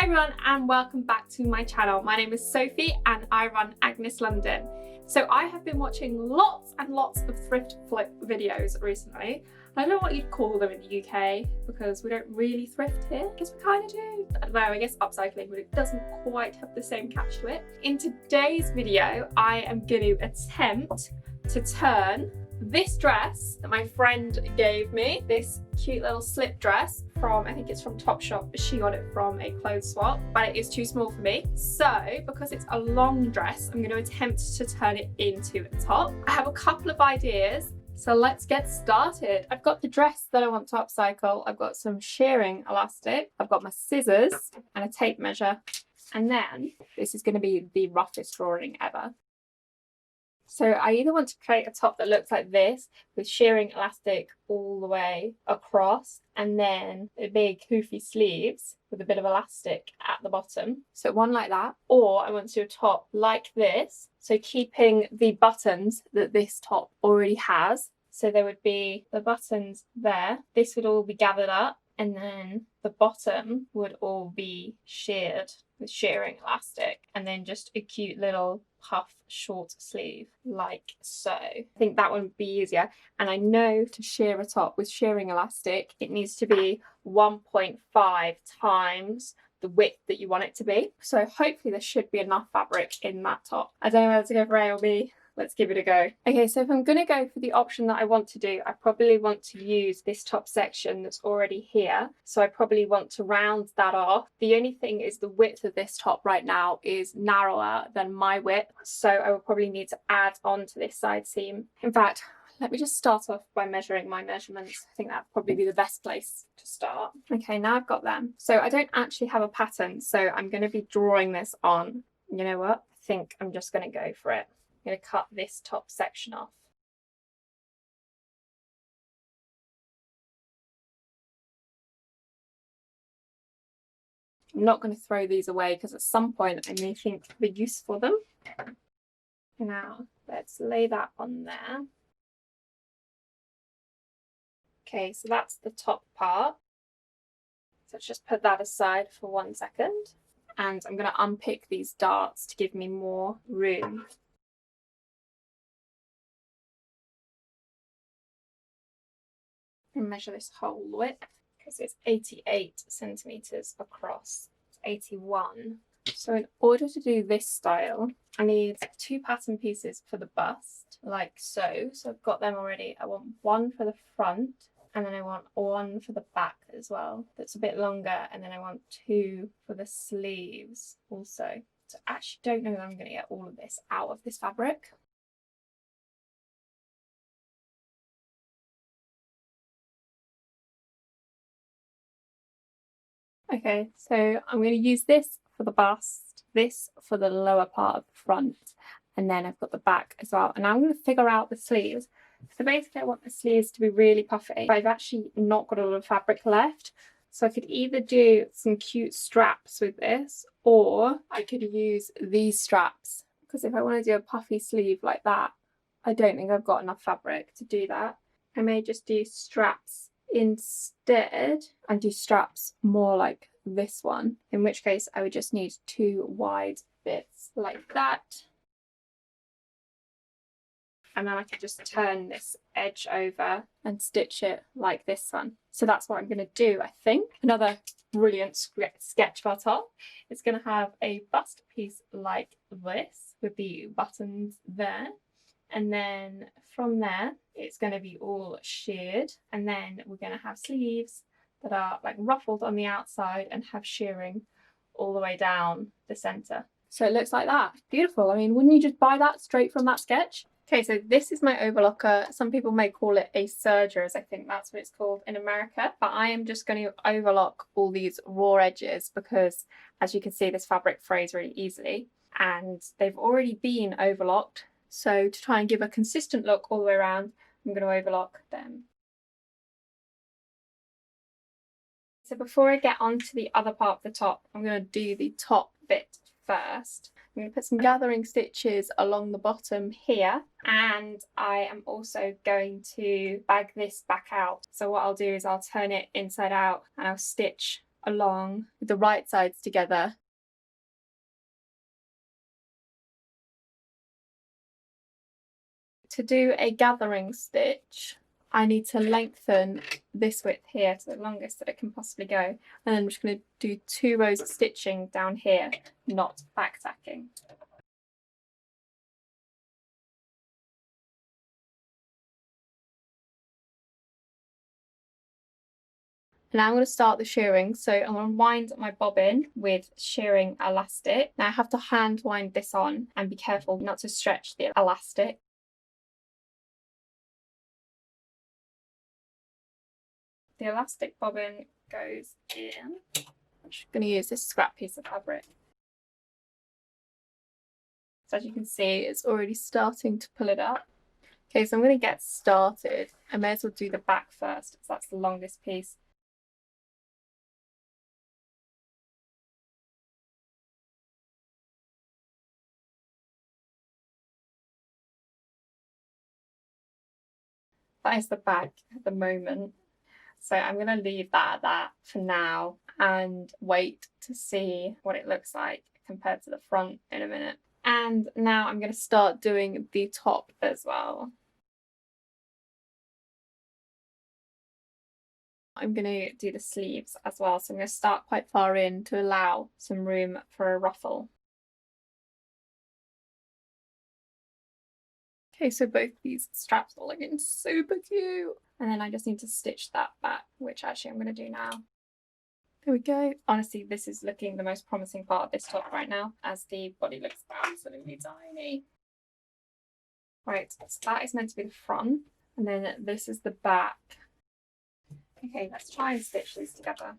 everyone and welcome back to my channel. My name is Sophie and I run Agnes LDN. So I have been watching lots and lots of thrift flip videos recently. I don't know what you'd call them in the UK because we don't really thrift here. I guess we kind of do. I don't know, I guess upcycling, but it doesn't quite have the same catch to it. In today's video, I am going to attempt to turn this dress that my friend gave me, this cute little slip dress from, I think it's from Topshop, she got it from a clothes swap, but it is too small for me. So because it's a long dress, I'm going to attempt to turn it into a top. I have a couple of ideas, so let's get started. I've got the dress that I want to upcycle, I've got some shirring elastic, I've got my scissors and a tape measure, and then this is going to be the roughest drawing ever. So I either want to create a top that looks like this with shirring elastic all the way across and then a big poofy sleeves with a bit of elastic at the bottom. So one like that. Or I want to do a top like this. So keeping the buttons that this top already has. So there would be the buttons there. This would all be gathered up and then the bottom would all be shirred with shirring elastic and then just a cute little puff short sleeve like so. I think that would be easier, and I know to shear a top with shirring elastic it needs to be 1.5 times the width that you want it to be, so hopefully there should be enough fabric in that top. I don't know whether to go for A or B. Let's give it a go. Okay, so if I'm going to go for the option that I want to do, I probably want to use this top section that's already here. So I probably want to round that off. The only thing is the width of this top right now is narrower than my width. So I will probably need to add on to this side seam. In fact, let me just start off by measuring my measurements. I think that'd probably be the best place to start. Okay, now I've got them. So I don't actually have a pattern, so I'm going to be drawing this on. You know what? I think I'm just going to go for it. I'm going to cut this top section off. I'm not going to throw these away because at some point I may think of a use for them. Now let's lay that on there. Okay, so that's the top part. So let's just put that aside for 1 second. And I'm going to unpick these darts to give me more room. And measure this whole width because it's 88 centimeters across. It's 81. So in order to do this style, I need 2 pattern pieces for the bust, like so. So I've got them already. I want one for the front and then I want one for the back as well. That's a bit longer, and then I want 2 for the sleeves also. So I actually don't know that I'm going to get all of this out of this fabric. Okay, so I'm going to use this for the bust, this for the lower part of the front, and then I've got the back as well. And now I'm going to figure out the sleeves. So basically I want the sleeves to be really puffy, but I've actually not got a lot of fabric left. So I could either do some cute straps with this, or I could use these straps. Because if I want to do a puffy sleeve like that, I don't think I've got enough fabric to do that. I may just do straps instead and do straps more like this one, in which case I would just need 2 wide bits like that, and then I could just turn this edge over and stitch it like this one. So that's what I'm going to do, I think. Another brilliant sketch of our top. It's going to have a bust piece like this with the buttons there. And then from there, it's going to be all shirred. And then we're going to have sleeves that are like ruffled on the outside and have shirring all the way down the center. So it looks like that. Beautiful. I mean, wouldn't you just buy that straight from that sketch? Okay, so this is my overlocker. Some people may call it a serger, as I think that's what it's called in America. But I am just going to overlock all these raw edges because, as you can see, this fabric frays really easily. And they've already been overlocked. So to try and give a consistent look all the way around, I'm going to overlock them. So before I get on to the other part of the top, I'm going to do the top bit first. I'm going to put some gathering stitches along the bottom here, and I am also going to bag this back out. So what I'll do is I'll turn it inside out and I'll stitch along with the right sides together. To do a gathering stitch, I need to lengthen this width here to the longest that it can possibly go. And then I'm just going to do 2 rows of stitching down here, not back tacking. Now I'm going to start the shirring, so I'm going to wind my bobbin with shirring elastic. Now I have to hand wind this on and be careful not to stretch the elastic. The elastic bobbin goes in. I'm just going to use this scrap piece of fabric. So as you can see, it's already starting to pull it up. Okay, so I'm going to get started. I may as well do the back first, because that's the longest piece. That is the back at the moment. So I'm going to leave that at that for now and wait to see what it looks like compared to the front in a minute. And now I'm going to start doing the top as well. I'm going to do the sleeves as well. So I'm going to start quite far in to allow some room for a ruffle. Okay, so both these straps are looking super cute. And then I just need to stitch that back, which actually I'm going to do now. There we go. Honestly, this is looking the most promising part of this top right now, as the body looks absolutely tiny. Right, so that is meant to be the front, and then this is the back. Okay, let's try and stitch these together.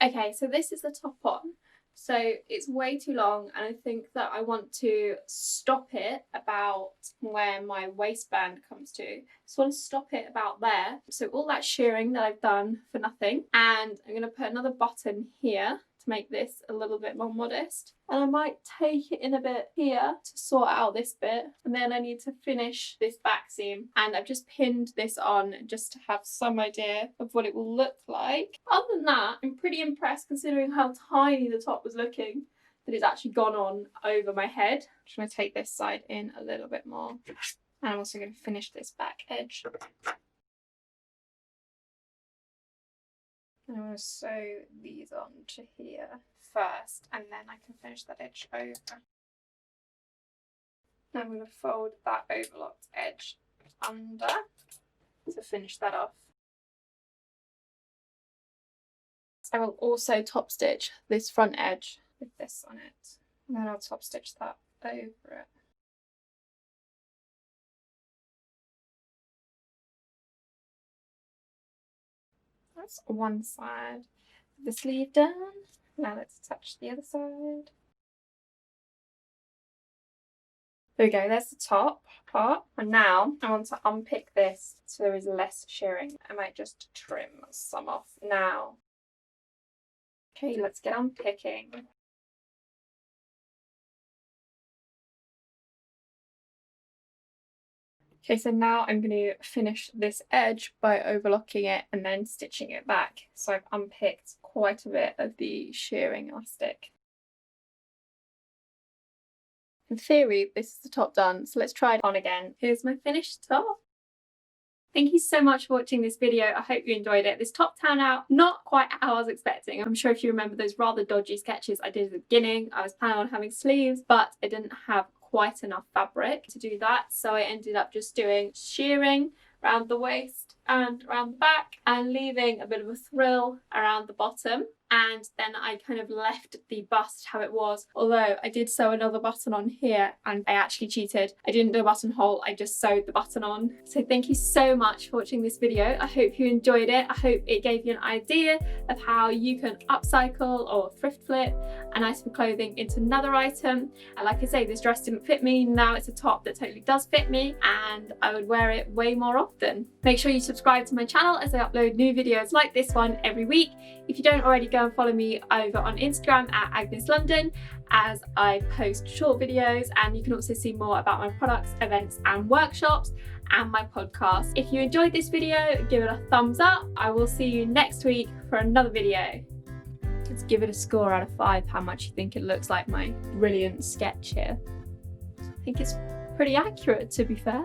Okay, so this is the top on. So it's way too long, and I think that I want to stop it about where my waistband comes to. So I want to stop it about there. So all that shirring that I've done for nothing, and I'm going to put another button here to make this a little bit more modest. And I might take it in a bit here to sort out this bit, and then I need to finish this back seam, and I've just pinned this on just to have some idea of what it will look like. Other than that, I'm pretty impressed considering how tiny the top was looking, that it's actually gone on over my head. I'm just going to take this side in a little bit more, and I'm also going to finish this back edge. I'm going to sew these on to here first, and then I can finish that edge over. Now I'm going to fold that overlocked edge under to finish that off. I will also top stitch this front edge with this on it, and then I'll top stitch that over it. That's one side of the sleeve done. Now let's attach the other side. There we go, there's the top part. And now I want to unpick this so there is less shirring. I might just trim some off now. Okay, let's get unpicking. Okay, so now I'm going to finish this edge by overlocking it and then stitching it back. So I've unpicked quite a bit of the shirring elastic. In theory, this is the top done, so let's try it on again. Here's my finished top. Thank you so much for watching this video. I hope you enjoyed it. This top turned out not quite how I was expecting. I'm sure if you remember those rather dodgy sketches I did at the beginning, I was planning on having sleeves, but I didn't have quite enough fabric to do that, so I ended up just doing shirring around the waist and around the back and leaving a bit of a frill around the bottom, and then I kind of left the bust how it was, although I did sew another button on here and I actually cheated. I didn't do a buttonhole, I just sewed the button on. So thank you so much for watching this video. I hope you enjoyed it. I hope it gave you an idea of how you can upcycle or thrift flip an item of clothing into another item. And like I say, this dress didn't fit me, now it's a top that totally does fit me and I would wear it way more often. Make sure you subscribe to my channel as I upload new videos like this one every week. If you don't already, go go and follow me over on Instagram at Agnes LDN, as I post short videos, and you can also see more about my products, events and workshops, and my podcast. If you enjoyed this video, give it a thumbs up. I will see you next week for another video. Let's give it a score out of 5, how much you think it looks like my brilliant sketch here. I think it's pretty accurate, to be fair.